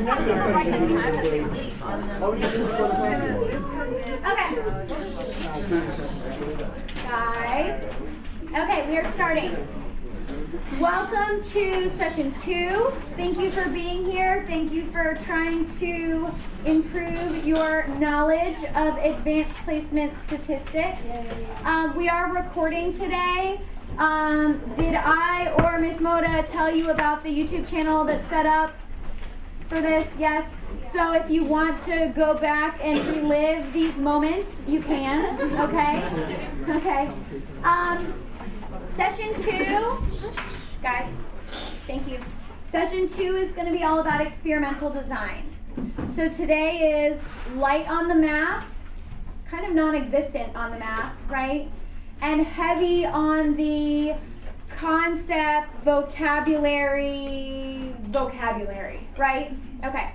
Okay. Guys. Okay, we are starting. Welcome to session 2. Thank you for being here. Thank you for trying to improve your knowledge of advanced placement statistics. We are recording today. Did I or Ms. Moda tell you about the YouTube channel that's set up for this? Yes. So if you want to go back and relive these moments, you can. Okay? Okay. Session 2, guys, thank you. Session 2 is going to be all about experimental design. So today is light on the math, kind of non-existent on the math, right? And heavy on the concept, vocabulary, right? Okay.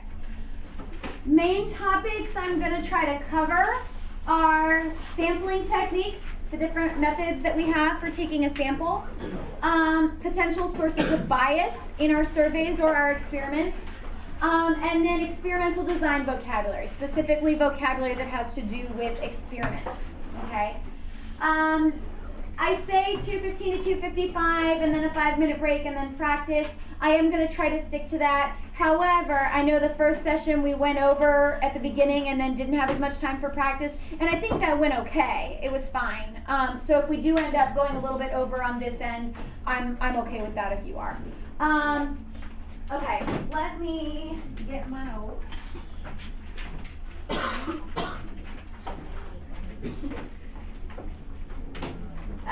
Main topics I'm going to try to cover are sampling techniques, the different methods that we have for taking a sample, potential sources of bias in our surveys or our experiments, and then experimental design vocabulary, specifically vocabulary that has to do with experiments, okay? I say 2:15 to 2:55 and then a 5-minute break and then practice. I am going to try to stick to that. However, I know the first session we went over at the beginning and then didn't have as much time for practice, and I think that went okay. It was fine. So if we do end up going a little bit over on this end, I'm okay with that if you are. Okay, let me get my notes.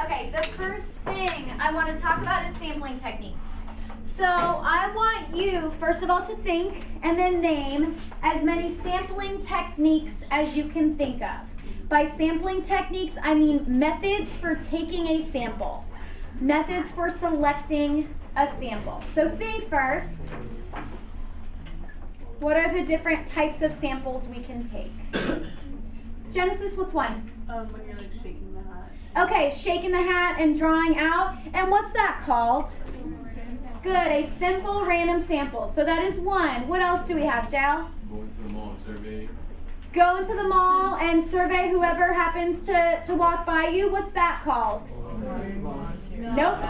Okay, the first thing I want to talk about is sampling techniques. So I want you, first of all, to think and then name as many sampling techniques as you can think of. By sampling techniques, I mean methods for taking a sample, methods for selecting a sample. So think first, what are the different types of samples we can take? Genesis, what's one? When you're like shaking the hat. Okay, shaking the hat and drawing out. And what's that called? Good, a simple random sample. So that is one. What else do we have, Jal? Go into the mall and survey. Go into the mall and survey whoever happens to walk by you. What's that called? Nope.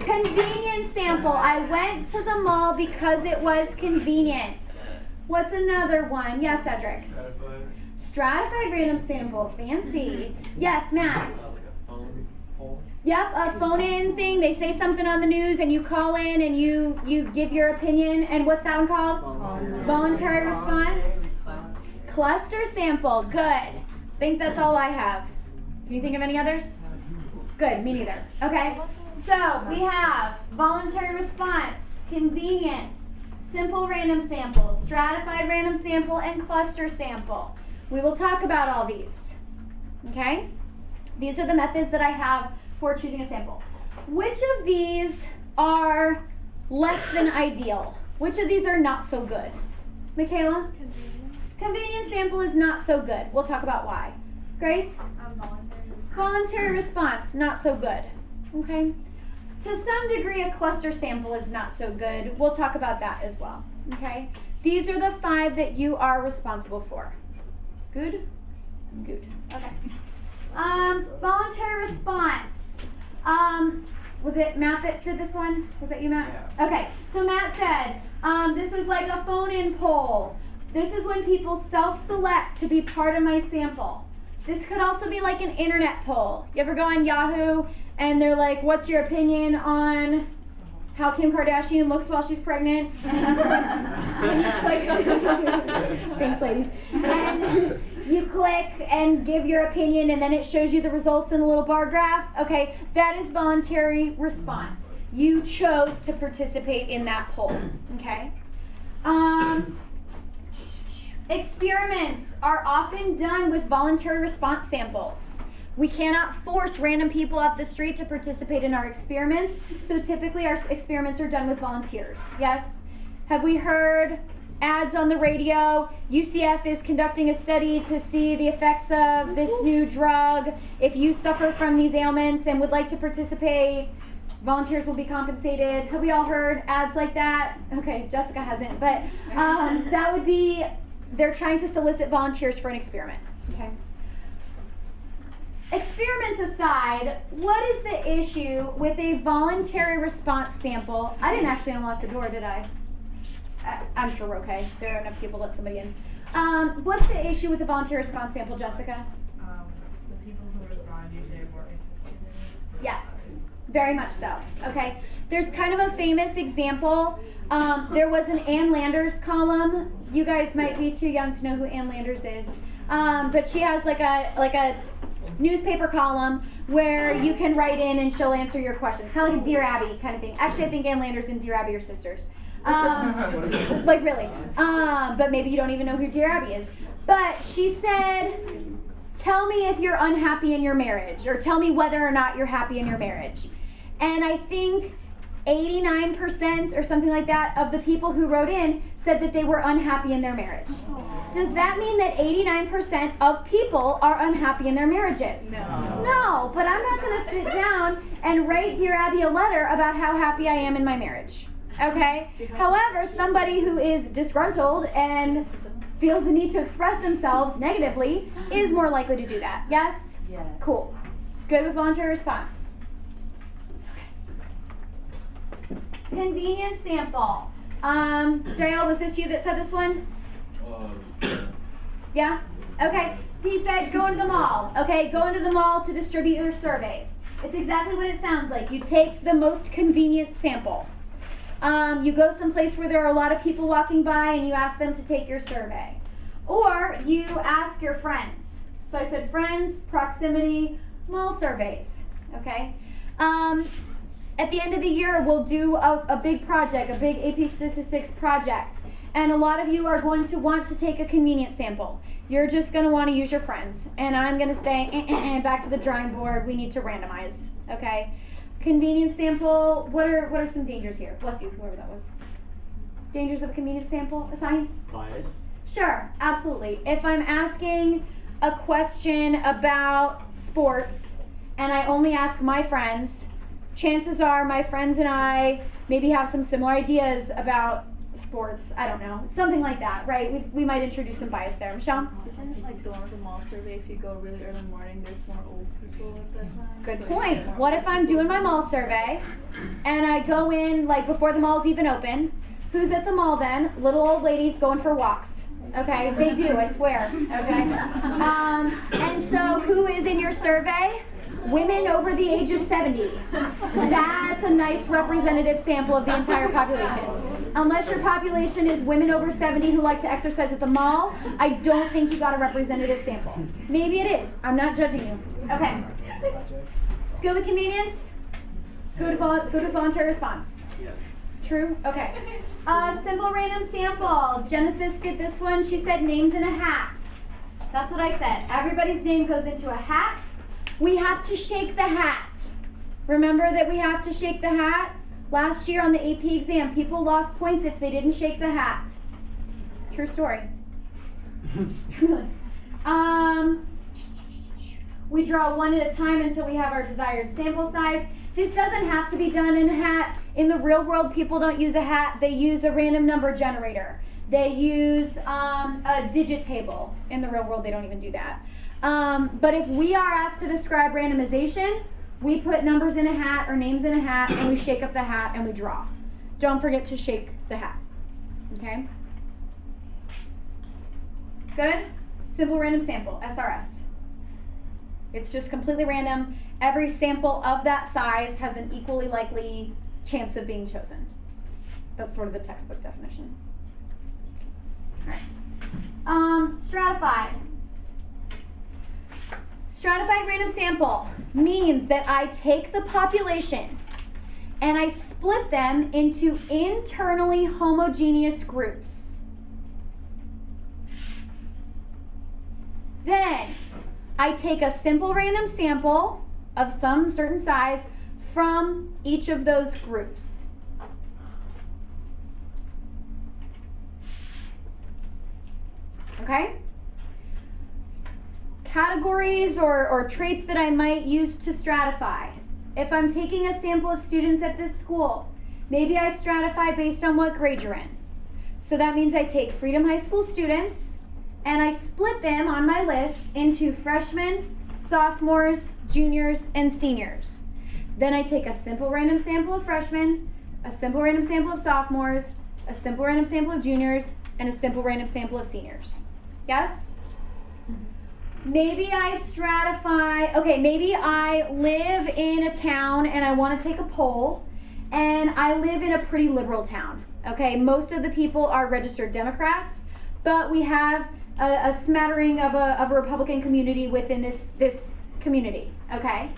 Convenient sample. I went to the mall because it was convenient. What's another one? Yes, Cedric. Stratified random sample. Fancy. Yes, Matt. Yep, a phone-in thing. They say something on the news and you call in and you give your opinion. And what's that one called? Voluntary response. Cluster sample. Good. I think that's all I have. Can you think of any others? Good, me neither. Okay, so we have voluntary response, convenience, simple random sample, stratified random sample, and cluster sample. We will talk about all these. Okay? These are the methods that I have for choosing a sample. Which of these are less than ideal? Which of these are not so good? Michaela? Convenience sample is not so good. We'll talk about why. Grace? Voluntary response, not so good. Okay? To some degree, a cluster sample is not so good. We'll talk about that as well. Okay? These are the 5 that you are responsible for. Good? Good. Okay. Voluntary response. Was it Matt that did this one? Was that you, Matt? Yeah. Okay, so Matt said, this is like a phone-in poll. This is when people self-select to be part of my sample. This could also be like an internet poll. You ever go on Yahoo and they're like, what's your opinion on how Kim Kardashian looks while she's pregnant? Thanks, ladies. And you click and give your opinion, and then it shows you the results in a little bar graph. Okay, that is voluntary response. You chose to participate in that poll. Okay. Experiments are often done with voluntary response samples. We cannot force random people off the street to participate in our experiments, so typically our experiments are done with volunteers. Yes? Have we heard ads on the radio? UCF is conducting a study to see the effects of this new drug. If you suffer from these ailments and would like to participate, Volunteers will be compensated. Have we all heard ads like that? Okay, Jessica hasn't, but that would be, they're trying to solicit volunteers for an experiment. Okay. Experiments aside, what is the issue with a voluntary response sample? I didn't actually unlock the door, did I? I'm sure we're okay. There are enough people to let somebody in. What's the issue with the voluntary response sample, Jessica? The people who respond usually are more interested in it. Yes, very much so. Okay. There's kind of a famous example. There was an Ann Landers column. You guys might be too young to know who Ann Landers is. But she has like a newspaper column where you can write in and she'll answer your questions. Kind of like a Dear Abby kind of thing. Actually, I think Ann Landers and Dear Abby are sisters. Like really. But maybe you don't even know who Dear Abby is. But she said, tell me if you're unhappy in your marriage, or tell me whether or not you're happy in your marriage. And I think 89% or something like that of the people who wrote in said that they were unhappy in their marriage. Does that mean that 89% of people are unhappy in their marriages? No, but I'm not going to sit down and write Dear Abby a letter about how happy I am in my marriage. Okay? However, somebody who is disgruntled and feels the need to express themselves negatively is more likely to do that. Yes? Yeah. Cool. Good with voluntary response. Convenience sample. Jael, was this you that said this one? Yeah? Okay. He said go into the mall. Okay, go into the mall to distribute your surveys. It's exactly what it sounds like. You take the most convenient sample. You go someplace where there are a lot of people walking by and you ask them to take your survey. Or you ask your friends. So I said friends, proximity, mall surveys. Okay? At the end of the year, we'll do a big project, a big AP Statistics project. And a lot of you are going to want to take a convenience sample. You're just going to want to use your friends. And I'm going to say, back to the drawing board, we need to randomize. Okay? Convenience sample, what are some dangers here? Bless you, whoever that was. Dangers of a convenience sample, assign? Bias. Sure, absolutely. If I'm asking a question about sports and I only ask my friends, chances are my friends and I maybe have some similar ideas about sports. I don't know. Something like that, right? We might introduce some bias there. Michelle? Isn't it like the one with the mall survey? If you go really early morning, there's more old people at that time. Good so point. What if I'm doing my mall survey and I go in like before the mall's even open? Who's at the mall then? Little old ladies going for walks. Okay, they do, I swear. Okay. And so who is in your survey? Women over the age of 70. That's a nice representative sample of the entire population. Unless your population is women over 70 who like to exercise at the mall, I don't think you got a representative sample. Maybe it is. I'm not judging you. Okay. Good with convenience? Good with voluntary response? True? Okay. Simple random sample. Genesis did this one. She said names in a hat. That's what I said. Everybody's name goes into a hat. We have to shake the hat. Remember that we have to shake the hat? Last year on the AP exam, people lost points if they didn't shake the hat. True story. Really. We draw one at a time until we have our desired sample size. This doesn't have to be done in a hat. In the real world, people don't use a hat. They use a random number generator. They use a digit table. In the real world, they don't even do that. But if we are asked to describe randomization, we put numbers in a hat or names in a hat, and we shake up the hat and we draw. Don't forget to shake the hat. Okay? Good? Simple random sample, SRS. It's just completely random. Every sample of that size has an equally likely chance of being chosen. That's sort of the textbook definition. All right. Stratified. Stratified random sample means that I take the population and I split them into internally homogeneous groups. Then I take a simple random sample of some certain size from each of those groups. Okay? Categories or traits that I might use to stratify. if I'm taking a sample of students at this school, maybe I stratify based on what grade you're in. So that means I take Freedom High School students and I split them on my list into freshmen, sophomores, juniors, and seniors. Then I take a simple random sample of freshmen, a simple random sample of sophomores, a simple random sample of juniors, and a simple random sample of seniors. Yes? Maybe I stratify, okay, maybe I live in a town and I want to take a poll, and I live in a pretty liberal town, okay? Most of the people are registered Democrats, but we have a smattering of a Republican community within this community, okay?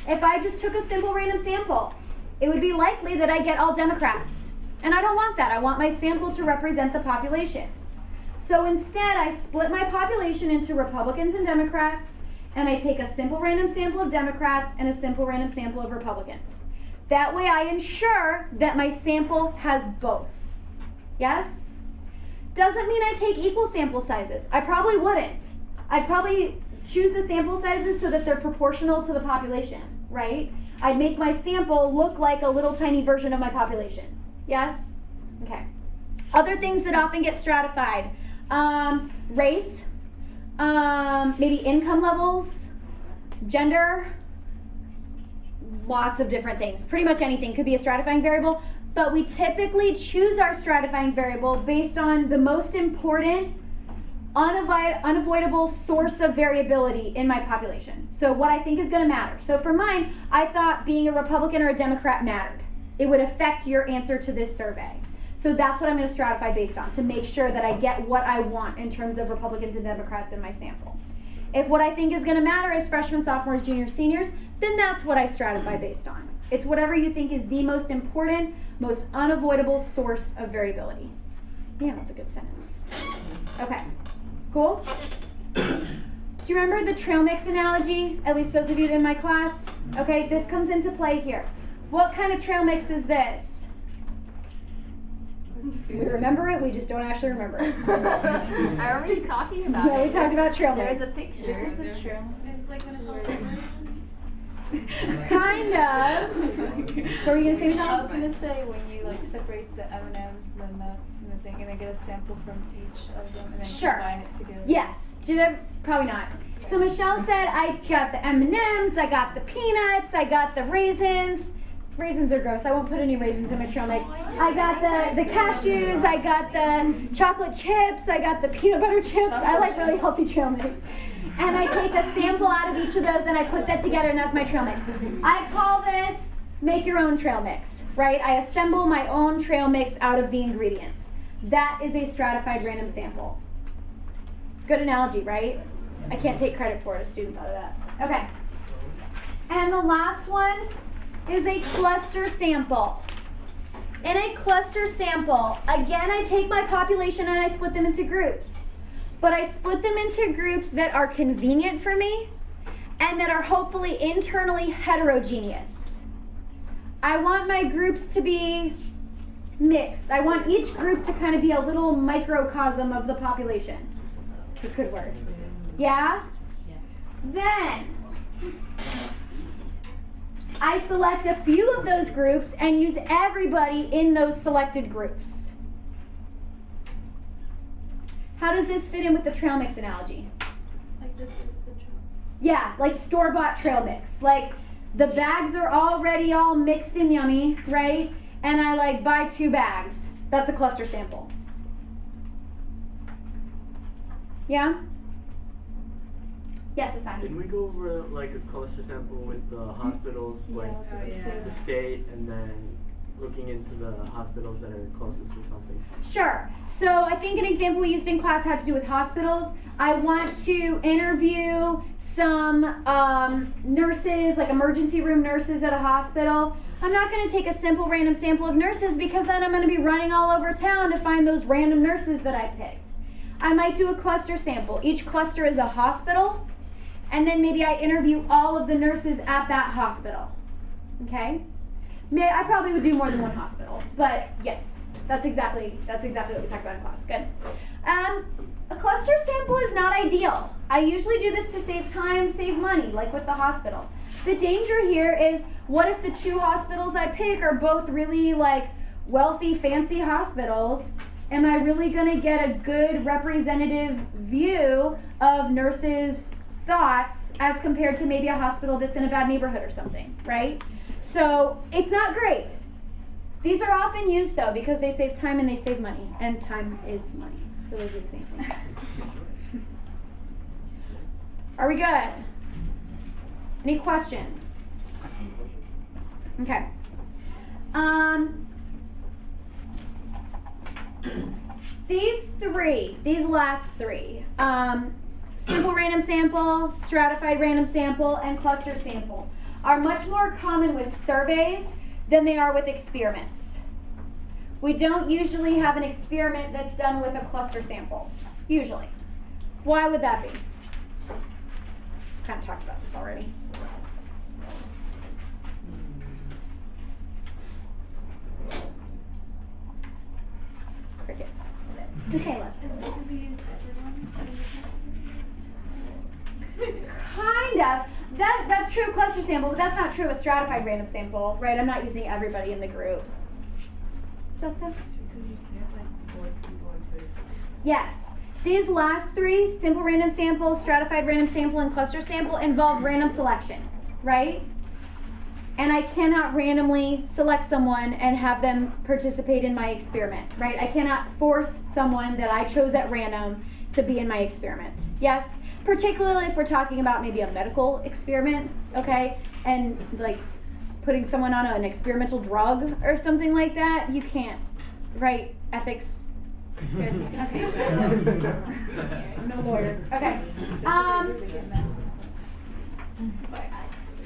If I just took a simple random sample, it would be likely that I get all Democrats, and I don't want that. I want my sample to represent the population. So instead, I split my population into Republicans and Democrats, and I take a simple random sample of Democrats and a simple random sample of Republicans. That way I ensure that my sample has both. Yes? Doesn't mean I take equal sample sizes. I probably wouldn't. I'd probably choose the sample sizes so that they're proportional to the population, right? I'd make my sample look like a little tiny version of my population. Yes? Okay. Other things that often get stratified. Race, maybe income levels, gender, lots of different things. Pretty much anything could be a stratifying variable, but we typically choose our stratifying variable based on the most important, unavoidable source of variability in my population. So what I think is going to matter. So for mine, I thought being a Republican or a Democrat mattered. It would affect your answer to this survey. So that's what I'm going to stratify based on, to make sure that I get what I want in terms of Republicans and Democrats in my sample. If what I think is going to matter is freshmen, sophomores, juniors, seniors, then that's what I stratify based on. It's whatever you think is the most important, most unavoidable source of variability. Yeah, that's a good sentence. Okay, cool? Do you remember the trail mix analogy? At least those of you in my class? Okay, this comes into play here. What kind of trail mix is this? We remember it, we just don't actually remember it. I remember you talking about it. Yeah, we talked about trail mix. There's a picture. This is the trail. It's like when it's all Kind of. What were you going to say, I was Michelle? gonna say when you like separate the M&Ms, the nuts, and the thing, and then get a sample from each of them, and then Sure. combine it together. Yes. Did I? Probably not. So Michelle said I got the M&Ms, I got the peanuts, I got the raisins. Raisins are gross. I won't put any raisins in my trail mix. I got the cashews, I got the chocolate chips, I got the peanut butter chips. I like really healthy trail mix. And I take a sample out of each of those and I put that together, and that's my trail mix. I call this make your own trail mix, right? I assemble my own trail mix out of the ingredients. That is a stratified random sample. Good analogy, right? I can't take credit for it. A student thought of that. Okay. And the last one is a cluster sample. In a cluster sample, again, I take my population and I split them into groups. But I split them into groups that are convenient for me and that are hopefully internally heterogeneous. I want my groups to be mixed. I want each group to kind of be a little microcosm of the population. Good word. Yeah? Then I select a few of those groups and use everybody in those selected groups. How does this fit in with the trail mix analogy? Like this is the trail. Yeah, like store-bought trail mix. Like the bags are already all mixed and yummy, right? And I like buy 2 bags. That's a cluster sample. Yeah? Yes, Asani. Didn't we go over like a cluster sample with the hospitals, like the state, and then looking into the hospitals that are closest or something? Sure. So I think an example we used in class had to do with hospitals. I want to interview some nurses, like emergency room nurses at a hospital. I'm not going to take a simple random sample of nurses because then I'm going to be running all over town to find those random nurses that I picked. I might do a cluster sample. Each cluster is a hospital, and then maybe I interview all of the nurses at that hospital. Okay? I probably would do more than one hospital, but yes. That's exactly what we talked about in class. Good. A cluster sample is not ideal. I usually do this to save time, save money, like with the hospital. The danger here is, what if the 2 hospitals I pick are both really like wealthy, fancy hospitals? Am I really going to get a good representative view of nurses' thoughts as compared to maybe a hospital that's in a bad neighborhood or something, right? So it's not great. These are often used though because they save time and they save money, and time is money. So they do the same thing. Are we good? Any questions? Okay. These last three, simple random sample, stratified random sample, and cluster sample, are much more common with surveys than they are with experiments. We don't usually have an experiment that's done with a cluster sample, usually. Why would that be? Kind of talked about this already. Crickets. Michaela. Is it because you use everyone? Kind of. That's true of cluster sample, but that's not true of stratified random sample, right? I'm not using everybody in the group. Yes. These last three, simple random sample, stratified random sample, and cluster sample, involve random selection, right? And I cannot randomly select someone and have them participate in my experiment, right? I cannot force someone that I chose at random to be in my experiment. Yes? Particularly if we're talking about maybe a medical experiment, okay? And like putting someone on an experimental drug or something like that, you can't, right? Ethics. Good. Okay. No lawyer. Okay.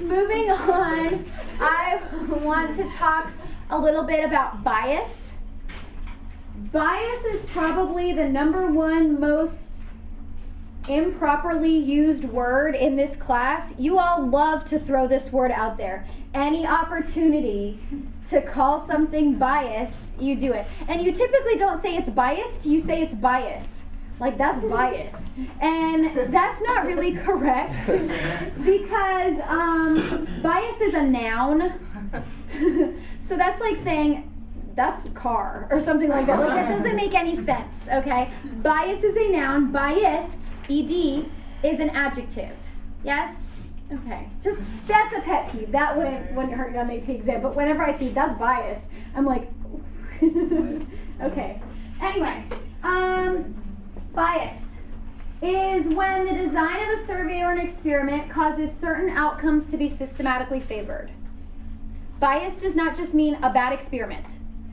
Moving on, I want to talk a little bit about bias. Bias is probably the #1 most improperly used word in this class. You all love to throw this word out there. Any opportunity to call something biased, you do it. And you typically don't say it's biased, you say it's bias. Like, that's bias. And that's not really correct because bias is a noun. So that's like saying, that's a car or something like that. Like, that doesn't make any sense, okay? Bias is a noun. Biased, ED, is an adjective. Yes? Okay. Just, that's a pet peeve. That wouldn't hurt you on the AP exam. But whenever I see that's bias, I'm like, okay. Anyway, bias is when the design of a survey or an experiment causes certain outcomes to be systematically favored. Bias does not just mean a bad experiment.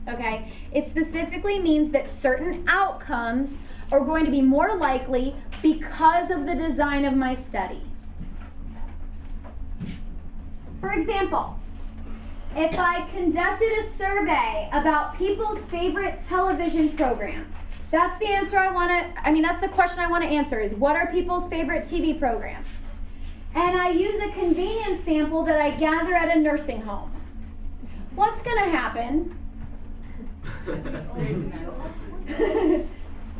Okay, it specifically means that certain outcomes are going to be more likely because of the design of my study. For example, if I conducted a survey about people's favorite television programs, that's the answer that's the question I want to answer is, what are people's favorite TV programs? And I use a convenience sample that I gather at a nursing home. What's going to happen?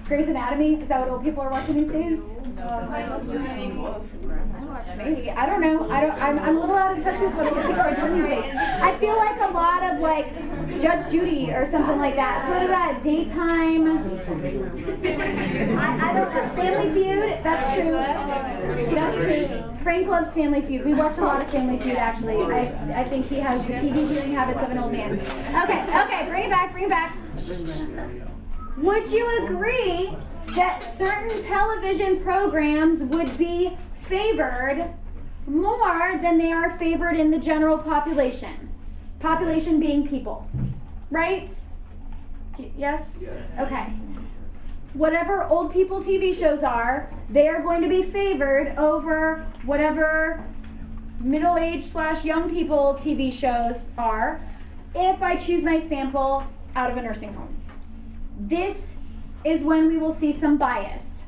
Grey's Anatomy? Is that what old people are watching these days? Maybe. I don't know. I'm a little out of touch with what old people are doing these days. I feel like a lot of like Judge Judy or something like that. Sort of that daytime. I don't know. Family Feud? That's true. That's true. Frank loves Family Feud. We watch a lot of Family Feud actually. I think he has the TV viewing habits of an old man. Okay, bring it back. Would you agree that certain television programs would be favored more than they are favored in the general population? Population being people, right? Yes? Yes. Okay. Whatever old people TV shows are, they are going to be favored over whatever middle-aged / young people TV shows are if I choose my sample out of a nursing home. This is when we will see some bias.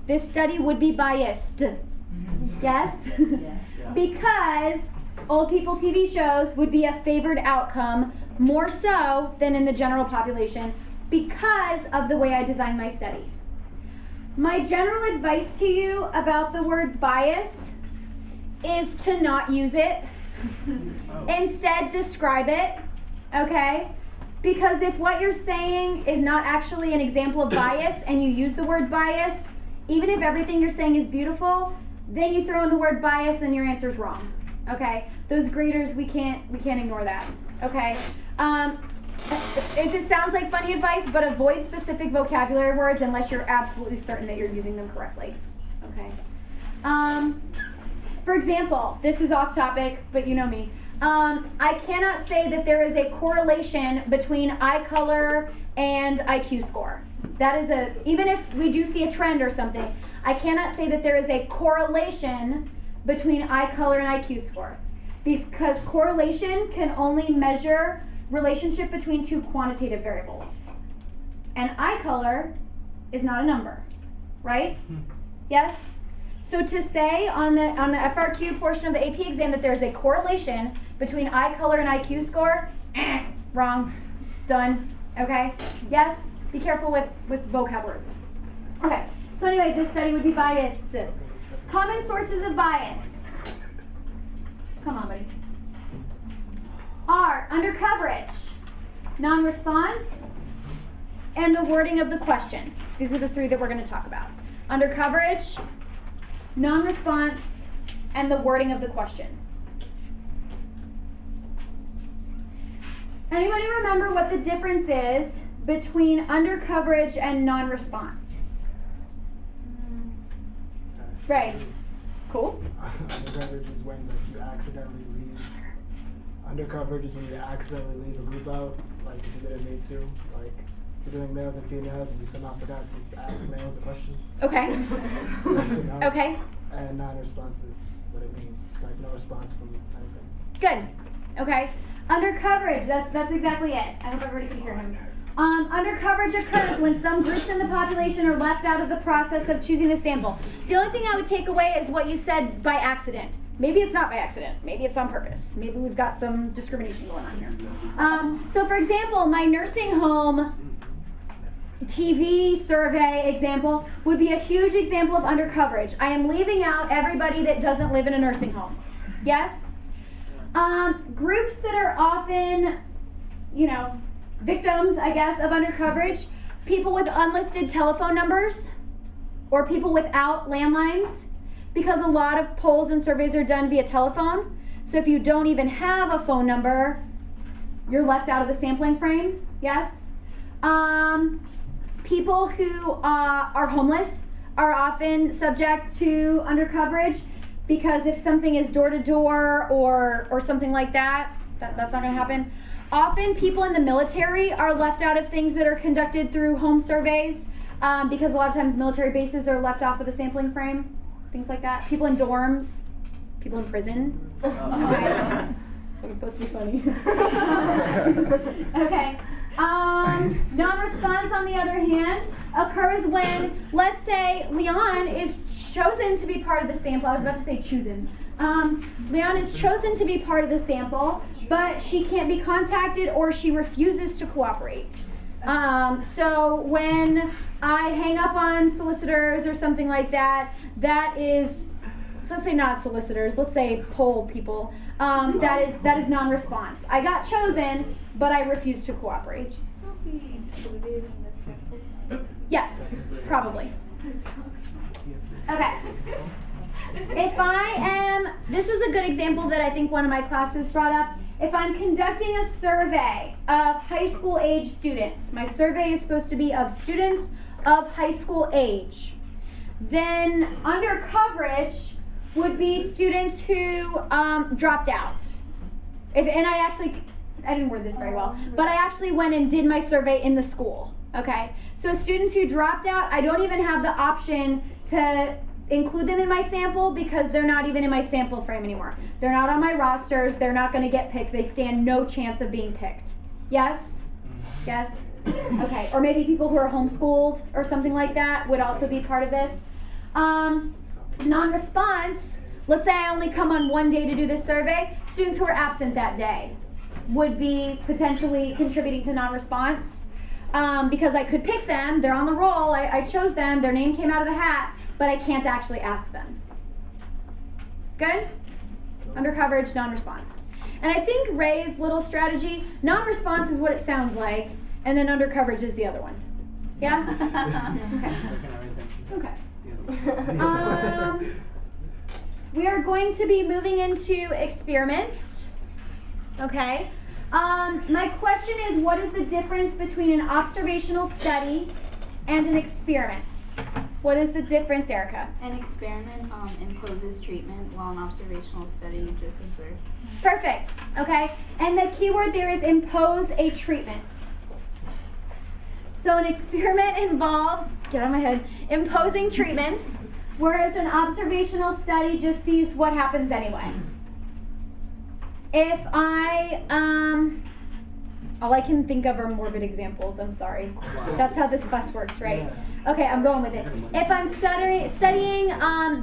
This study would be biased. Yes? Because old people TV shows would be a favored outcome more so than in the general population because of the way I designed my study. My general advice to you about the word bias is to not use it. Instead, describe it, okay? Because if what you're saying is not actually an example of bias and you use the word bias, even if everything you're saying is beautiful, then you throw in the word bias and your answer's wrong, okay? Those graders, we can't ignore that, okay? It just sounds like funny advice, but avoid specific vocabulary words unless you're absolutely certain that you're using them correctly, okay? For example, this is off topic, but you know me. I cannot say that there is a correlation between eye color and IQ score. That is even if we do see a trend or something, I cannot say that there is a correlation between eye color and IQ score. Because correlation can only measure relationship between two quantitative variables. And eye color is not a number, right? Yes? So to say on the FRQ portion of the AP exam that there's a correlation between eye color and IQ score, wrong, done, okay? Yes, be careful with vocabulary. Okay, so anyway, this study would be biased. Common sources of bias. Come on, buddy. Are under coverage, non-response, and the wording of the question. These are the three that we're going to talk about. Under coverage, non-response, and the wording of the question. Anybody remember what the difference is between under coverage and non-response? Right. Cool. Under coverage is when you accidentally leave. Under coverage is when you accidentally leave a group out, like if you didn't need to. Like if you're doing males and females and you somehow forgot to ask males a question. Okay. Left them out. Okay. And non-response is what it means, like no response from anything. Good. Okay. Under coverage, that's exactly it. I hope everybody can hear him. Under coverage occurs when some groups in the population are left out of the process of choosing the sample. The only thing I would take away is what you said by accident. Maybe it's not by accident. Maybe it's on purpose. Maybe we've got some discrimination going on here. So for example, my nursing home TV survey example would be a huge example of under coverage. I am leaving out everybody that doesn't live in a nursing home. Yes? Groups that are often, victims, I guess, of under coverage, people with unlisted telephone numbers or people without landlines, because a lot of polls and surveys are done via telephone. So if you don't even have a phone number, you're left out of the sampling frame. Yes? People who are homeless are often subject to under coverage, because if something is door to door or something like that, that's not going to happen. Often people in the military are left out of things that are conducted through home surveys, because a lot of times military bases are left off of the sampling frame, things like that. People in dorms, people in prison. That was supposed to be funny. Okay. Non-response, on the other hand, occurs when, let's say, Leon is chosen to be part of the sample. I was about to say chosen. Leon is chosen to be part of the sample, but she can't be contacted or she refuses to cooperate. So when I hang up on solicitors or something like that, that is, let's say not solicitors, let's say poll people, that is non-response. I got chosen, but I refuse to cooperate. Would you still be included in the sample size? Yes, probably. Okay. If I am, this is a good example that I think one of my classes brought up. If I'm conducting a survey of high school age students, my survey is supposed to be of students of high school age, then under coverage would be students who dropped out. I didn't word this very well, but I actually went and did my survey in the school, okay? So students who dropped out, I don't even have the option to include them in my sample because they're not even in my sample frame anymore. They're not on my rosters, they're not gonna get picked, they stand no chance of being picked. Yes? Yes? Okay, or maybe people who are homeschooled or something like that would also be part of this. Non-response, let's say I only come on one day to do this survey, students who are absent that day. would be potentially contributing to non-response. Because I could pick them, they're on the roll, I chose them, their name came out of the hat, but I can't actually ask them. Good? Under coverage, non-response. And I think Ray's little strategy, non-response is what it sounds like, and then under coverage is the other one. Yeah? Okay. We are going to be moving into experiments. Okay. My question is, what is the difference between an observational study and an experiment? What is the difference, Erica? An experiment imposes treatment, while an observational study you just observe. Perfect. Okay. And the key word there is impose a treatment. So an experiment involves, get out of my head, imposing treatments, whereas an observational study just sees what happens anyway. If all I can think of are morbid examples, I'm sorry. That's how this class works, right? Okay, I'm going with it. If I'm studying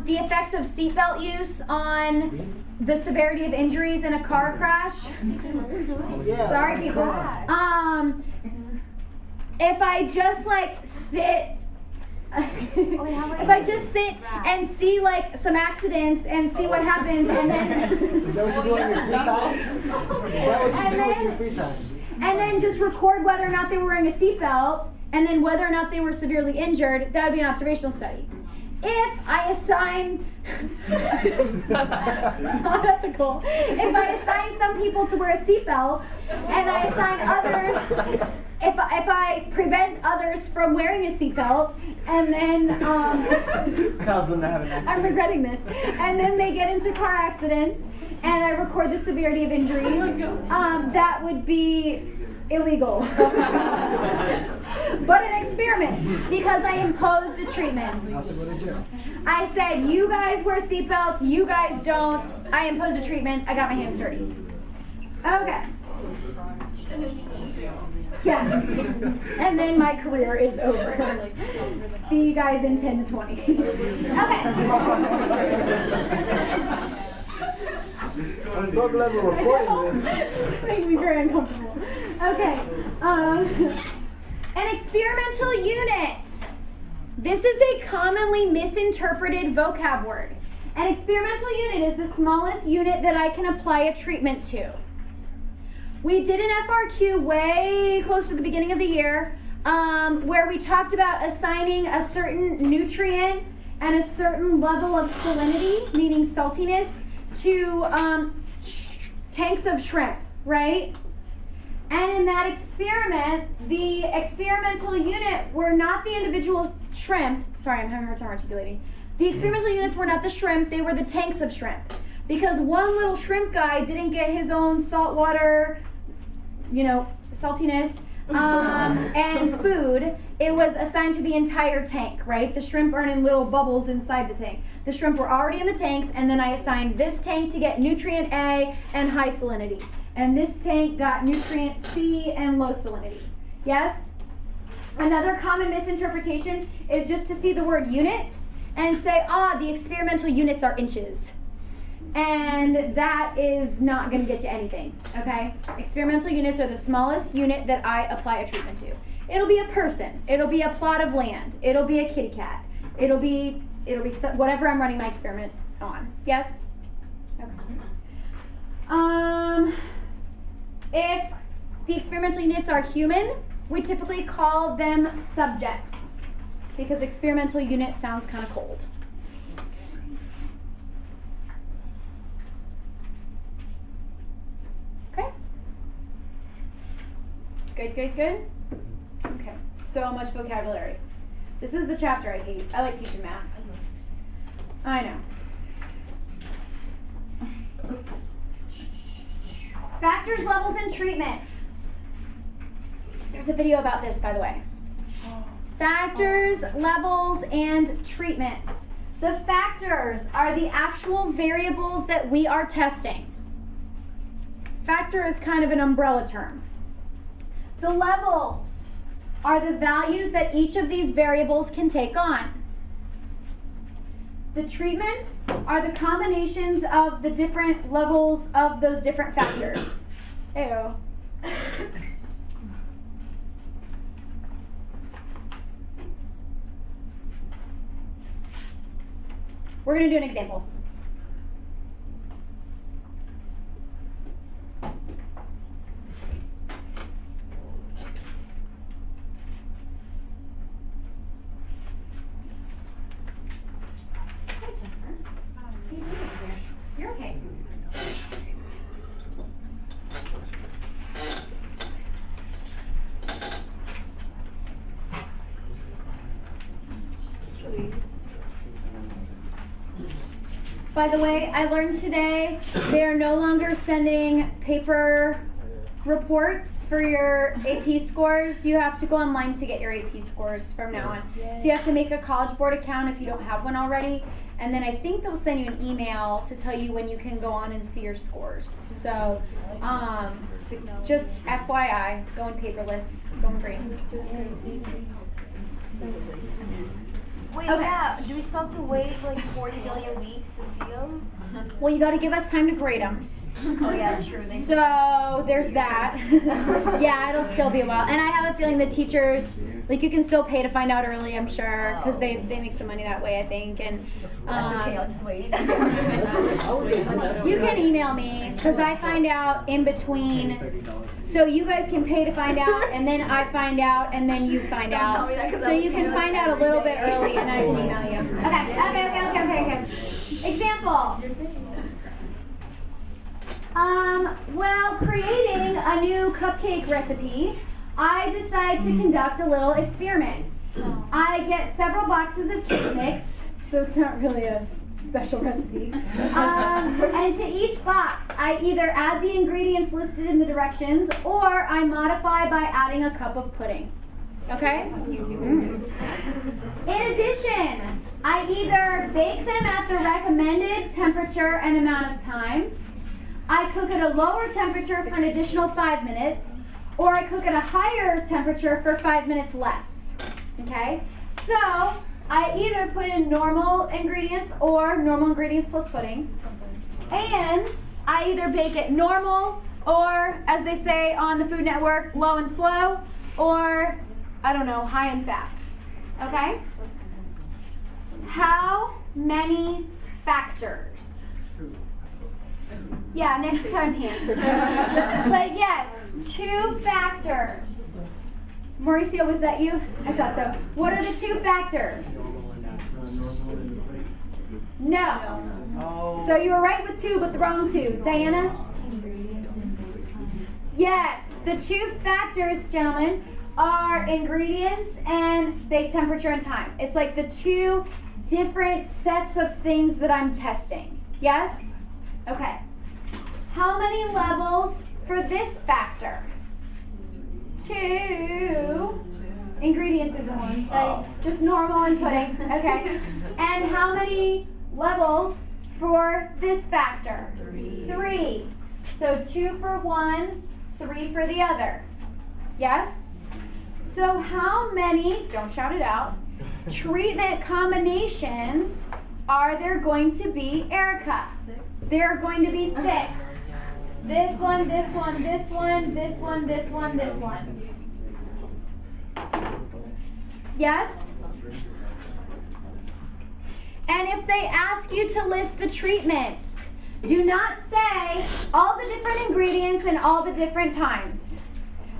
the effects of seatbelt use on the severity of injuries in a car crash, sorry people. If I just like sit, if I just sit and see like some accidents and see what happens, and then Is that what you do in your free time? Is that what you do in your free time? and then just record whether or not they were wearing a seatbelt, and then whether or not they were severely injured, that would be an observational study. If I assign, unethical, if I assign some people to wear a seatbelt, and I assign others, if I prevent others from wearing a seatbelt, and then, Cause them to have an accident. I'm regretting this, and then they get into car accidents, and I record the severity of injuries, that would be illegal. But an experiment, because I imposed a treatment. I said, you guys wear seatbelts, you guys don't. I imposed a treatment, I got my hands dirty. Okay. Yeah. And then my career is over. See you guys in 10 to 20. Okay. I'm so glad we're recording this. This makes me very uncomfortable. Okay. An experimental unit. This is a commonly misinterpreted vocab word. An experimental unit is the smallest unit that I can apply a treatment to. We did an FRQ way close to the beginning of the year where we talked about assigning a certain nutrient and a certain level of salinity, meaning saltiness, to tanks of shrimp, right? And in that experiment, the experimental unit were not the individual shrimp. Sorry, I'm having a hard time articulating. The experimental units were not the shrimp, they were the tanks of shrimp. Because one little shrimp guy didn't get his own saltwater, saltiness, and food. It was assigned to the entire tank, right? The shrimp aren't in little bubbles inside the tank. The shrimp were already in the tanks, and then I assigned this tank to get nutrient A and high salinity. And this tank got nutrient C and low salinity. Yes? Another common misinterpretation is just to see the word unit and say, the experimental units are inches. And that is not going to get you anything, okay? Experimental units are the smallest unit that I apply a treatment to. It'll be a person. It'll be a plot of land. It'll be a kitty cat. It'll be whatever I'm running my experiment on. Yes? Okay. If the experimental units are human, we typically call them subjects because experimental unit sounds kind of cold. Okay? Good? Okay, so much vocabulary. This is the chapter I hate. I like teaching math. I know. Factors, levels, and treatments. There's a video about this, by the way. Factors, levels, and treatments. The factors are the actual variables that we are testing. Factor is kind of an umbrella term. The levels are the values that each of these variables can take on. The treatments are the combinations of the different levels of those different factors. Ew. We're going to do an example. You're okay. By the way, I learned today they are no longer sending paper reports for your AP scores. You have to go online to get your AP scores from now on. So you have to make a College Board account if you don't have one already. And then I think they'll send you an email to tell you when you can go on and see your scores. So just FYI, going paperless, going green. Wait, Okay. yeah. Do we still have to wait like 40 billion weeks to see them? Well, you got to give us time to grade them. Oh yeah, that's true. So there's that. Yeah, it'll still be a while. And I have a feeling the teachers, like you can still pay to find out early, I'm sure, because they make some money that way, I think. And That's okay, I'll just wait. you can email me because I find out in between. So you guys can pay to find out, and then I find out, and then you find Don't tell out. me that, 'cause So I'm you can find out a little bit early, and I can email you. Okay. Example. Well, creating a new cupcake recipe, I decide to conduct a little experiment. I get several boxes of cake mix, so it's not really a special recipe. And to each box, I either add the ingredients listed in the directions, or I modify by adding a cup of pudding. Okay? In addition, I either bake them at the recommended temperature and amount of time, I cook at a lower temperature for an additional 5 minutes, or I cook at a higher temperature for 5 minutes less. Okay? So, I either put in normal ingredients or normal ingredients plus pudding, and I either bake it normal or, as they say on the Food Network, low and slow, or, I don't know, high and fast. Okay? How many factors? Yeah, next time answer. But yes, 2 factors. Mauricio, was that you? I thought so. What are the 2 factors? No. So you were right with 2, but the wrong 2. Diana? Yes, the 2 factors, gentlemen, are ingredients and bake temperature and time. It's like the 2 different sets of things that I'm testing. Yes? Okay. How many levels for this factor? 2. Ingredients isn't one, right? Just normal and pudding. Okay. And how many levels for this factor? 3. So 2 for one, 3 for the other. Yes? So how many, don't shout it out, treatment combinations are there going to be, Erica? There are going to be 6. This one, this one, this one, this one, this one, this one. Yes? And if they ask you to list the treatments, do not say all the different ingredients and all the different times.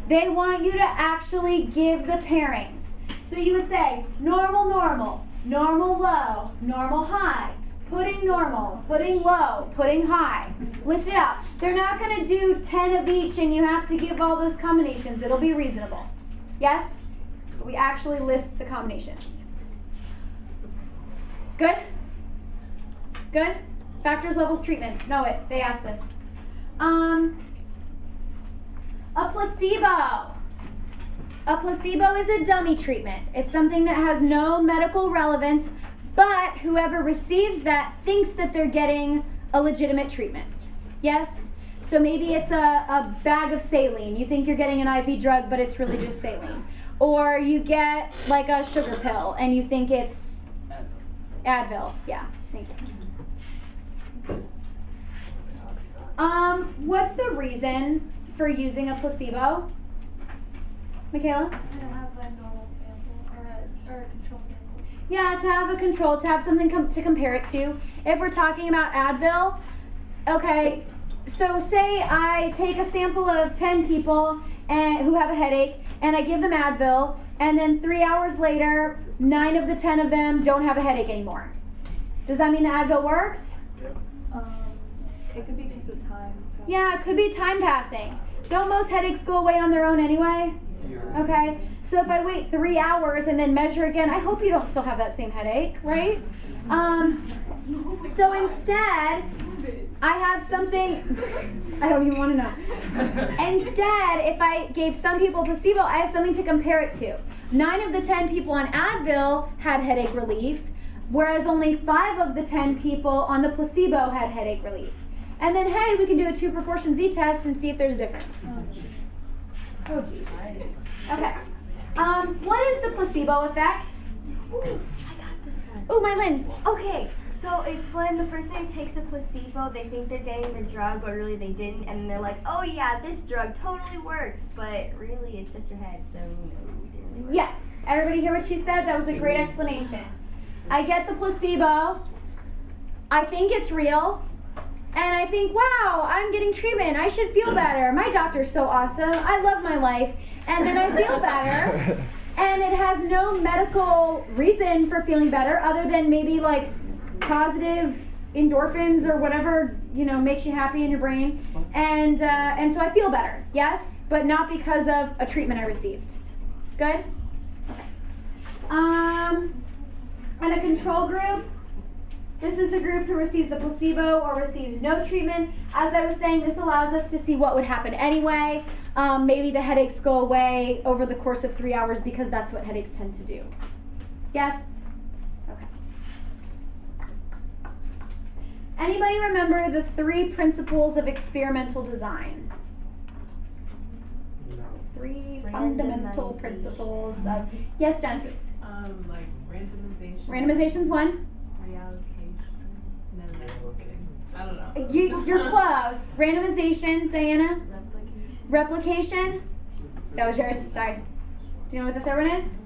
They want you to actually give the pairings. So you would say normal, normal, normal, low, normal, high, pudding normal, pudding low, pudding high. List it out. They're not going to do 10 of each and you have to give all those combinations. It'll be reasonable. Yes? We actually list the combinations. Good? Good? Factors, levels, treatments. Know it. They asked this. A placebo. A placebo is a dummy treatment. It's something that has no medical relevance, but whoever receives that thinks that they're getting a legitimate treatment. Yes? So maybe it's a bag of saline. You think you're getting an IV drug, but it's really just saline. Or you get like a sugar pill and you think it's Advil. Yeah, thank you. What's the reason for using a placebo? Michaela? I don't have a normal sample or a control sample. Yeah, to have a control, to have something to compare it to. If we're talking about Advil, okay, so say I take a sample of 10 people who have a headache, and I give them Advil, and then 3 hours later, 9 of the 10 of them don't have a headache anymore. Does that mean the Advil worked? It could be because of time. Yeah, it could be time passing. Don't most headaches go away on their own anyway? Okay, so if I wait 3 hours and then measure again, I hope you don't still have that same headache, right? So instead, I have something, I don't even want to know. Instead, if I gave some people placebo, I have something to compare it to. 9 of the 10 people on Advil had headache relief, whereas only 5 of the 10 people on the placebo had headache relief. And then, hey, we can do a 2 proportion Z-test and see if there's a difference. Oh, geez. Okay. What is the placebo effect? Ooh, I got this one. Oh, Mylin. Okay, so it's when the person who takes a placebo, they think they're getting the drug, but really they didn't, and they're like, oh yeah, this drug totally works, but really it's just your head, so no, it didn't work. Yes. Everybody hear what she said? That was a great explanation. I get the placebo. I think it's real. And I think, wow, I'm getting treatment. I should feel better. My doctor's so awesome. I love my life. And then I feel better. And it has no medical reason for feeling better other than maybe like positive endorphins or whatever, you know, makes you happy in your brain. And so I feel better, yes, but not because of a treatment I received. Good? Okay. And a control group. This is the group who receives the placebo or receives no treatment. As I was saying, this allows us to see what would happen anyway. Maybe the headaches go away over the course of 3 hours because that's what headaches tend to do. Yes? Okay. Anybody remember the 3 principles of experimental design? No. 3 fundamental principles of... Yes, Genesis? Like randomization. Randomization's 1. I don't know. You're close. Randomization, Diana? Replication. That was yours, sorry. Do you know what the third one is?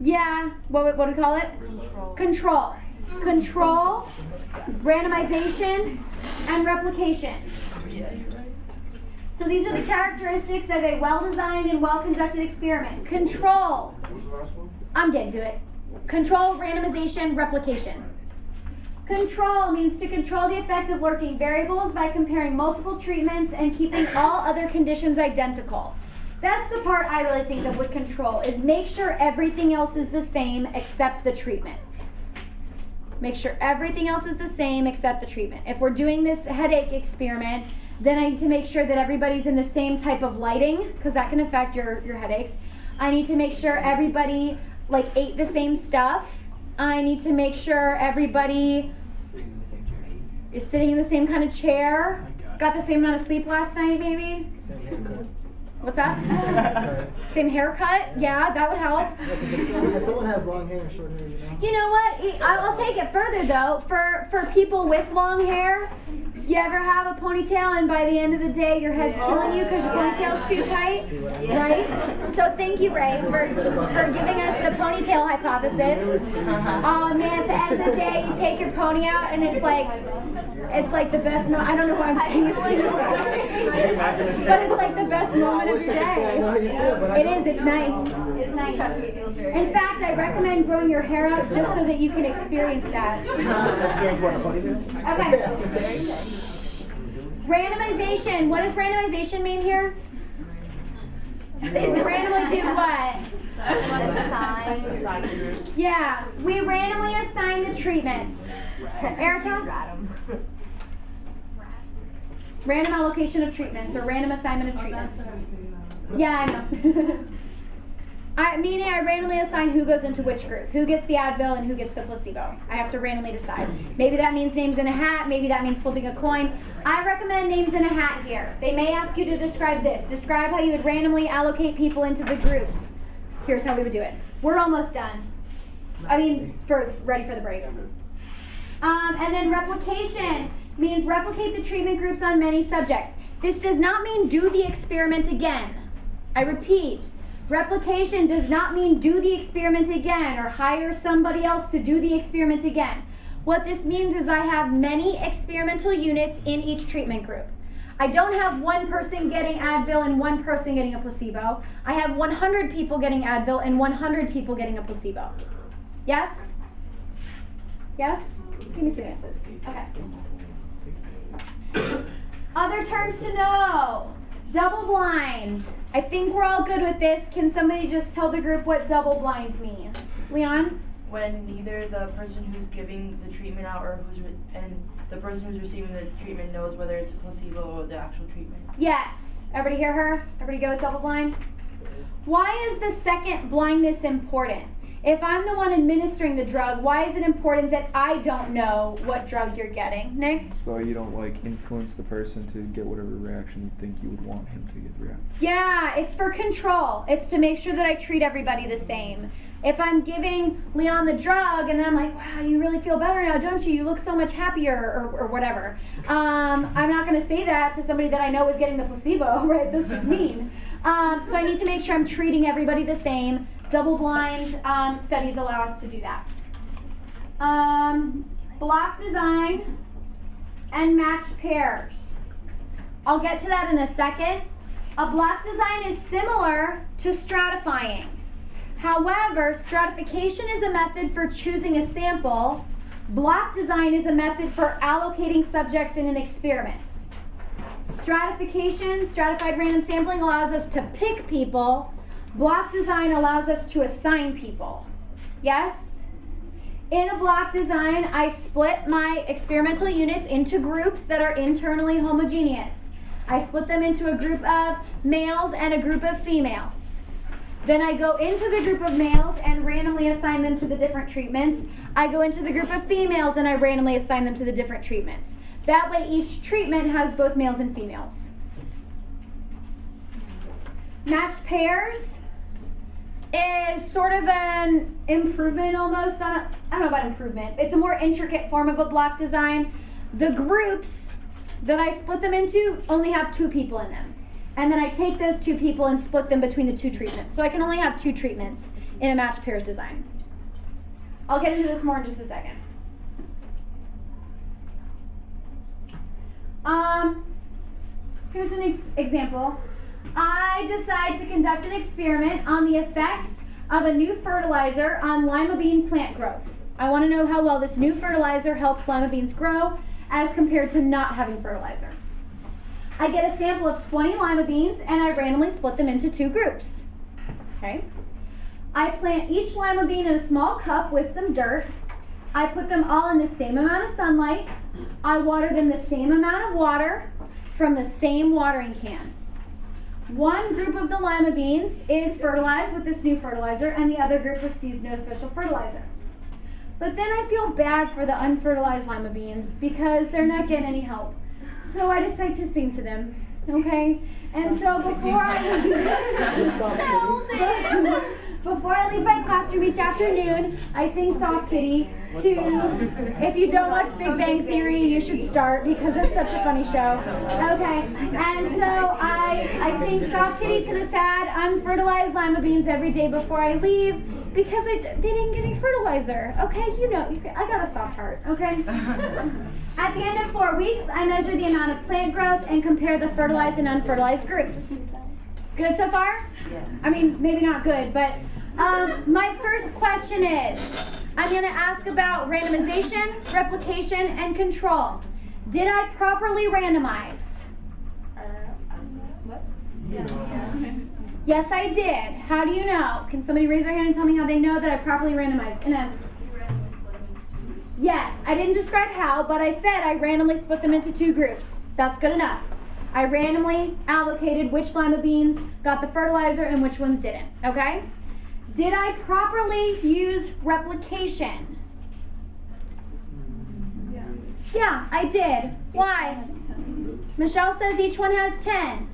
Yeah, what do we call it? Control. Control, randomization, and replication. So these are the characteristics of a well-designed and well-conducted experiment. Control. I'm getting to it. Control, randomization, replication. Control means to control the effect of lurking variables by comparing multiple treatments and keeping all other conditions identical. That's the part I really think of with control, is make sure everything else is the same except the treatment. Make sure everything else is the same except the treatment. If we're doing this headache experiment, then I need to make sure that everybody's in the same type of lighting, because that can affect your headaches. I need to make sure everybody ate the same stuff. I need to make sure everybody is sitting in the same kind of chair. Got the same amount of sleep last night, maybe? Same haircut. What's that? Same haircut? Yeah, that would help. Yeah, because if someone has long hair or short hair, you know? You know what? I'll take it further, though. For people with long hair, you ever have a ponytail and by the end of the day your head's killing you because your ponytail's too tight? Right? So thank you, Ray, for giving us the ponytail hypothesis. Oh man, at the end of the day you take your pony out and it's like the best moment. I don't know why I'm saying this to you. But it's like the best moment of your day. It is, it's nice. It's nice. In fact, I recommend growing your hair out just so that you can experience that. Okay. Randomization. What does randomization mean here? It's randomly do what? Yeah, we randomly assign the treatments. Erica? Random allocation of treatments or random assignment of treatments. Yeah, I know. Meaning I randomly assign who goes into which group, who gets the Advil and who gets the placebo. I have to randomly decide. Maybe that means names in a hat, maybe that means flipping a coin. I recommend names in a hat here. They may ask you to describe this. Describe how you would randomly allocate people into the groups. Here's how we would do it. We're almost done. Ready for the break. And then replication. means replicate the treatment groups on many subjects. This does not mean do the experiment again. I repeat, replication does not mean do the experiment again or hire somebody else to do the experiment again. What this means is I have many experimental units in each treatment group. I don't have one person getting Advil and one person getting a placebo. I have 100 people getting Advil and 100 people getting a placebo. Yes? Yes? Give me some yeses. Okay. Other terms to know. Double blind. I think we're all good with this. Can somebody just tell the group what double blind means? Leon? When neither the person who's giving the treatment out or and the person who's receiving the treatment knows whether it's a placebo or the actual treatment. Yes. Everybody hear her? Everybody go with double blind? Why is the second blindness important? If I'm the one administering the drug, why is it important that I don't know what drug you're getting? Nick? So you don't like influence the person to get whatever reaction you think you would want him to get react. Yeah, it's for control. It's to make sure that I treat everybody the same. If I'm giving Leon the drug and then I'm like, wow, you really feel better now, don't you? You look so much happier or whatever. I'm not going to say that to somebody that I know is getting the placebo, right? That's just mean. So I need to make sure I'm treating everybody the same. Double-blind studies allow us to do that. Block design and matched pairs. I'll get to that in a second. A block design is similar to stratifying. However, stratification is a method for choosing a sample. Block design is a method for allocating subjects in an experiment. Stratification, stratified random sampling, allows us to pick people. Block design allows us to assign people. Yes? In a block design, I split my experimental units into groups that are internally homogeneous. I split them into a group of males and a group of females. Then I go into the group of males and randomly assign them to the different treatments. I go into the group of females and I randomly assign them to the different treatments. That way each treatment has both males and females. Matched pairs is sort of an improvement almost on I don't know about improvement. It's a more intricate form of a block design. The groups that I split them into only have 2 people in them. And then I take those 2 people and split them between the 2 treatments. So I can only have 2 treatments in a matched pairs design. I'll get into this more in just a second. Here's an example. I decide to conduct an experiment on the effects of a new fertilizer on lima bean plant growth. I want to know how well this new fertilizer helps lima beans grow as compared to not having fertilizer. I get a sample of 20 lima beans and I randomly split them into 2 groups. Okay. I plant each lima bean in a small cup with some dirt. I put them all in the same amount of sunlight. I water them the same amount of water from the same watering can. One group of the lima beans is fertilized with this new fertilizer and the other group receives no special fertilizer. But then I feel bad for the unfertilized lima beans because they're not getting any help. So I decide to sing to them, okay? And so before I leave my classroom each afternoon, I sing Soft Kitty to, if you don't watch Big Bang Theory, you should start because it's such a funny show. Okay, and so I sing Soft Kitty to the sad, unfertilized lima beans every day before I leave because they didn't get any fertilizer. Okay, you know, I got a soft heart, okay? At the end of 4 weeks, I measure the amount of plant growth and compare the fertilized and unfertilized groups. Good so far? Yes. I mean, maybe not good, but my first question is, I'm going to ask about randomization, replication, and control. Did I properly randomize? Yes. Yes, I did. How do you know? Can somebody raise their hand and tell me how they know that I properly randomized? Inez. Yes, I didn't describe how, but I said I randomly split them into 2 groups. That's good enough. I randomly allocated which lima beans got the fertilizer and which ones didn't, okay? Did I properly use replication? Yeah, I did. Why? Michelle says each one has 10.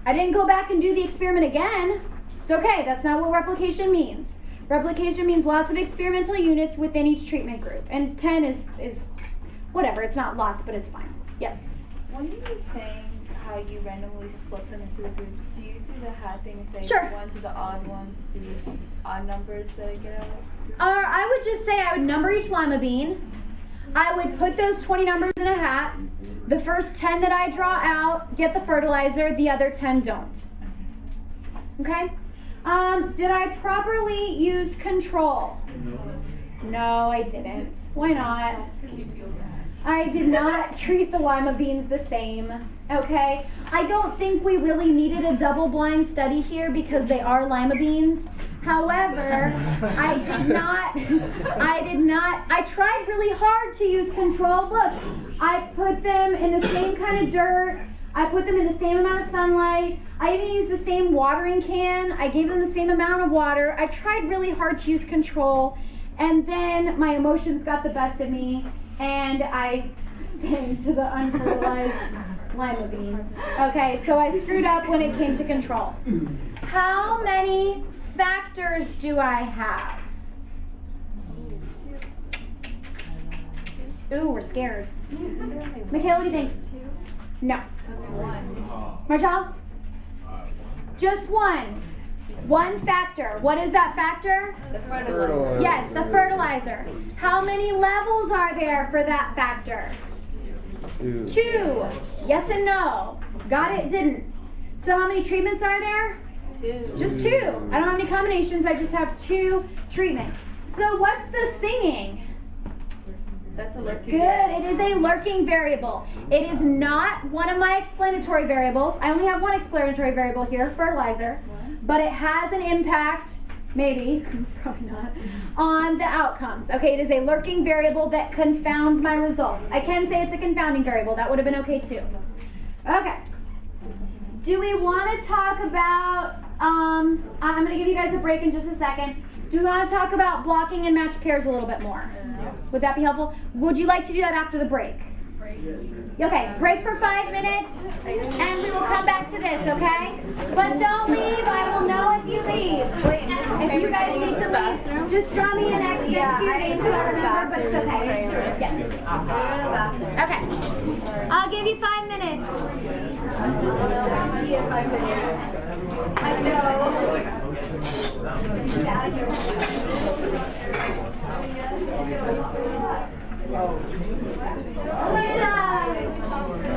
I didn't go back and do the experiment again. It's okay, that's not what replication means. Replication means lots of experimental units within each treatment group. And 10 is whatever, it's not lots, but it's fine. Yes? When you were saying how you randomly split them into the groups, do you do the hat thing and say Sure. the ones are the odd ones, these odd numbers that I get out of? Or I would just say I would number each lima bean. I would put those 20 numbers in a hat. The first 10 that I draw out get the fertilizer, the other 10 don't. Okay? Did I properly use control? No, I didn't. Why not? I did not treat the lima beans the same. Okay? I don't think we really needed a double-blind study here because they are lima beans. However, I tried really hard to use control. Look, I put them in the same kind of dirt. I put them in the same amount of sunlight. I even used the same watering can. I gave them the same amount of water. I tried really hard to use control. And then my emotions got the best of me, and I sang to the unfertilized lima beans. Okay, so I screwed up when it came to control. How many factors do I have? Ooh, we're scared. Michaela, what do you think? No. That's one. Marshall? Just one. One factor. What is that factor? The fertilizer. Yes, the fertilizer. How many levels are there for that factor? 2. Yes and no. Got it, didn't. So how many treatments are there? 2. Just 2. I don't have any combinations. I just have 2 treatments. So what's the singing? That's a lurking Good. variable. It is a lurking variable. It is not one of my explanatory variables. I only have one explanatory variable here, fertilizer. But it has an impact, maybe, probably not, on the outcomes. Okay, it is a lurking variable that confounds my results. I can say it's a confounding variable. That would have been okay too. Okay. Do we want to talk about, I'm going to give you guys a break in just a second. Do we want to talk about blocking and match pairs a little bit more? Yes. Would that be helpful? Would you like to do that after the break? Okay, break for 5 minutes, and we will come back to this, okay? But don't leave. I will know if you leave. Wait, if you guys need to leave, just draw me an X next to your name so I remember, but it's okay. Yes. Okay. I'll give you 5 minutes. I know.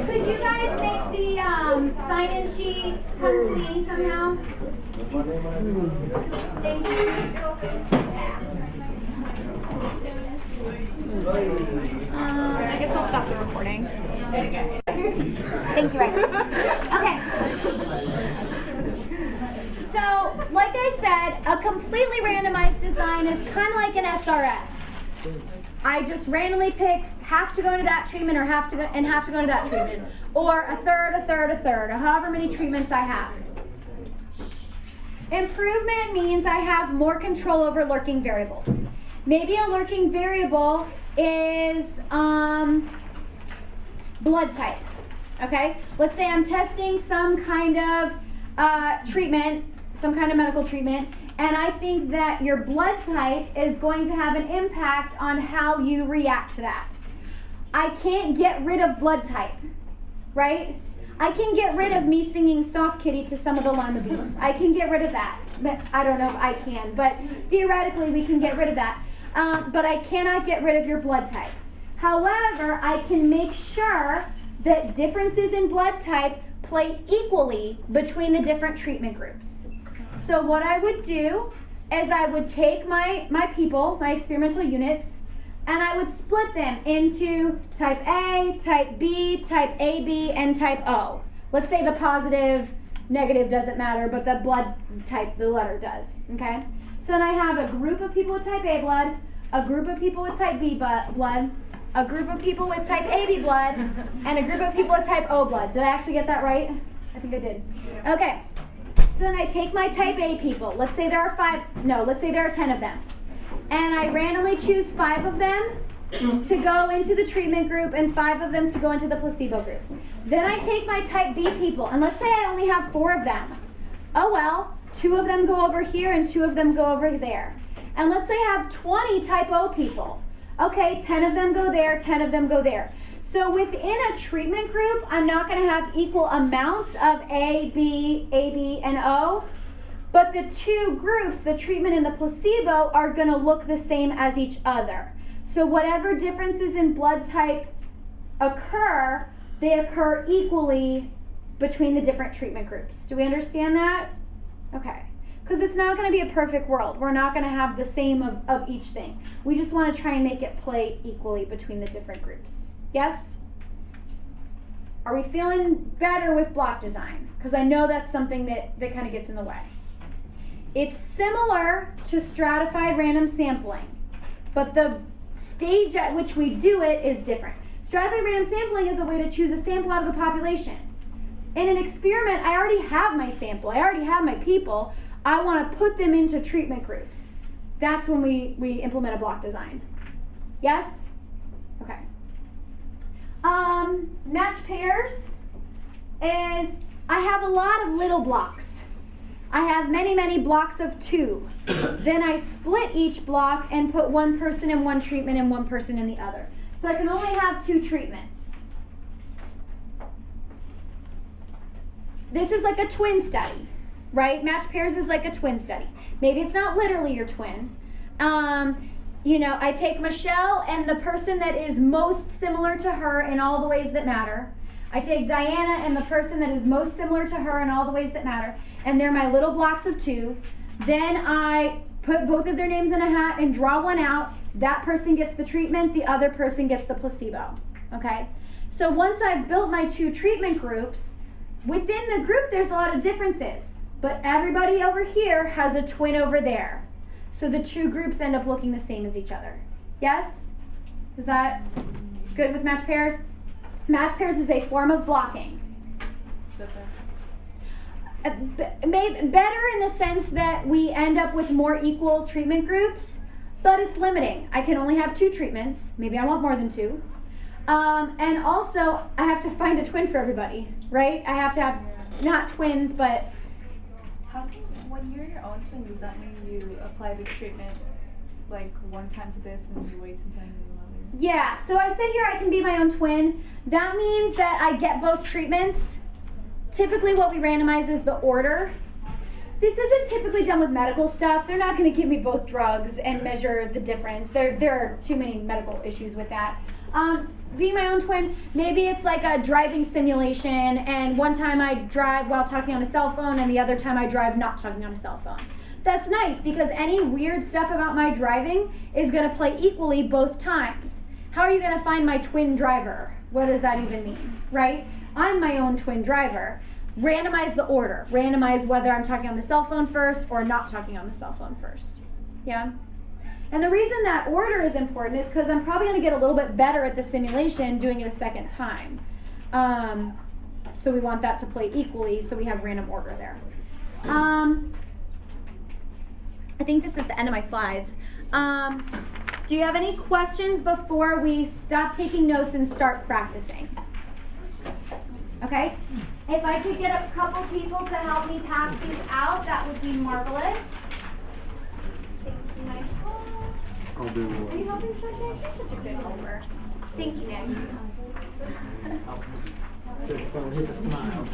Could you guys make the sign-in sheet come to me somehow? Thank you. I guess I'll stop the recording. Thank you, Ryan. Okay. So, like I said, a completely randomized design is kind of like an SRS. I just randomly pick half to go into that treatment or half to go into that treatment. Or a third, or however many treatments I have. Improvement means I have more control over lurking variables. Maybe a lurking variable is blood type. Okay? Let's say I'm testing some kind of treatment, some kind of medical treatment, and I think that your blood type is going to have an impact on how you react to that. I can't get rid of blood type, right? I can get rid of me singing Soft Kitty to some of the lima beans. I can get rid of that. I don't know if I can, but theoretically we can get rid of that. But I cannot get rid of your blood type. However, I can make sure that differences in blood type play equally between the different treatment groups. So what I would do is I would take my people, my experimental units, and I would split them into type A, type B, type AB, and type O. Let's say the positive, negative doesn't matter, but the blood type, the letter does, okay? So then I have a group of people with type A blood, a group of people with type B blood, a group of people with type AB blood, and a group of people with type O blood. Did I actually get that right? I think I did. Okay. So then I take my type A people. Let's say there are 10 of them. And I randomly choose 5 of them to go into the treatment group and 5 of them to go into the placebo group. Then I take my type B people, and let's say I only have 4 of them. Oh well, 2 of them go over here and 2 of them go over there. And let's say I have 20 type O people. Okay, 10 of them go there, 10 of them go there. So within a treatment group, I'm not going to have equal amounts of A, B, and O. But the two groups, the treatment and the placebo, are going to look the same as each other. So whatever differences in blood type occur, they occur equally between the different treatment groups. Do we understand that? Okay. Because it's not going to be a perfect world. We're not going to have the same of each thing. We just want to try and make it play equally between the different groups. Yes? Are we feeling better with block design? Because I know that's something that kind of gets in the way. It's similar to stratified random sampling, but the stage at which we do it is different. Stratified random sampling is a way to choose a sample out of the population. In an experiment, I already have my sample. I already have my people. I want to put them into treatment groups. That's when we implement a block design. Yes? Okay. Match pairs is, I have a lot of little blocks. I have many, many blocks of 2. Then I split each block and put one person in one treatment and one person in the other. So I can only have 2 treatments. This is like a twin study, right? Match pairs is like a twin study. Maybe it's not literally your twin. You know, I take Michelle and the person that is most similar to her in all the ways that matter. I take Diana and the person that is most similar to her in all the ways that matter. And they're my little blocks of 2. Then I put both of their names in a hat and draw one out. That person gets the treatment, the other person gets the placebo. Okay? So once I've built my 2 treatment groups, within the group there's a lot of differences. But everybody over here has a twin over there. So the 2 groups end up looking the same as each other. Yes? Is that good with match pairs? Match pairs is a form of blocking. Better in the sense that we end up with more equal treatment groups, but it's limiting. I can only have 2 treatments. Maybe I want more than 2. And also, I have to find a twin for everybody, right? I have to have, not twins, but... How can, when you're your own twin, does that mean you apply the treatment like one time to this and you wait some time to another? Yeah, so I said here I can be my own twin. That means that I get both treatments. Typically what we randomize is the order. This isn't typically done with medical stuff. They're not going to give me both drugs and measure the difference. There are too many medical issues with that. Being my own twin, maybe it's like a driving simulation, and one time I drive while talking on a cell phone and the other time I drive not talking on a cell phone. That's nice because any weird stuff about my driving is going to play equally both times. How are you going to find my twin driver? What does that even mean, right? I'm my own twin driver. Randomize the order. Randomize whether I'm talking on the cell phone first or not talking on the cell phone first. Yeah? And the reason that order is important is because I'm probably going to get a little bit better at the simulation doing it a second time. So we want that to play equally, so we have random order there. I think this is the end of my slides. Do you have any questions before we stop taking notes and start practicing? Okay? If I could get a couple people to help me pass these out, that would be marvelous. Thank you, Michael. I'll do Are you helping Nick? You're such a good helper. Thank you, Nick. Hit the smile.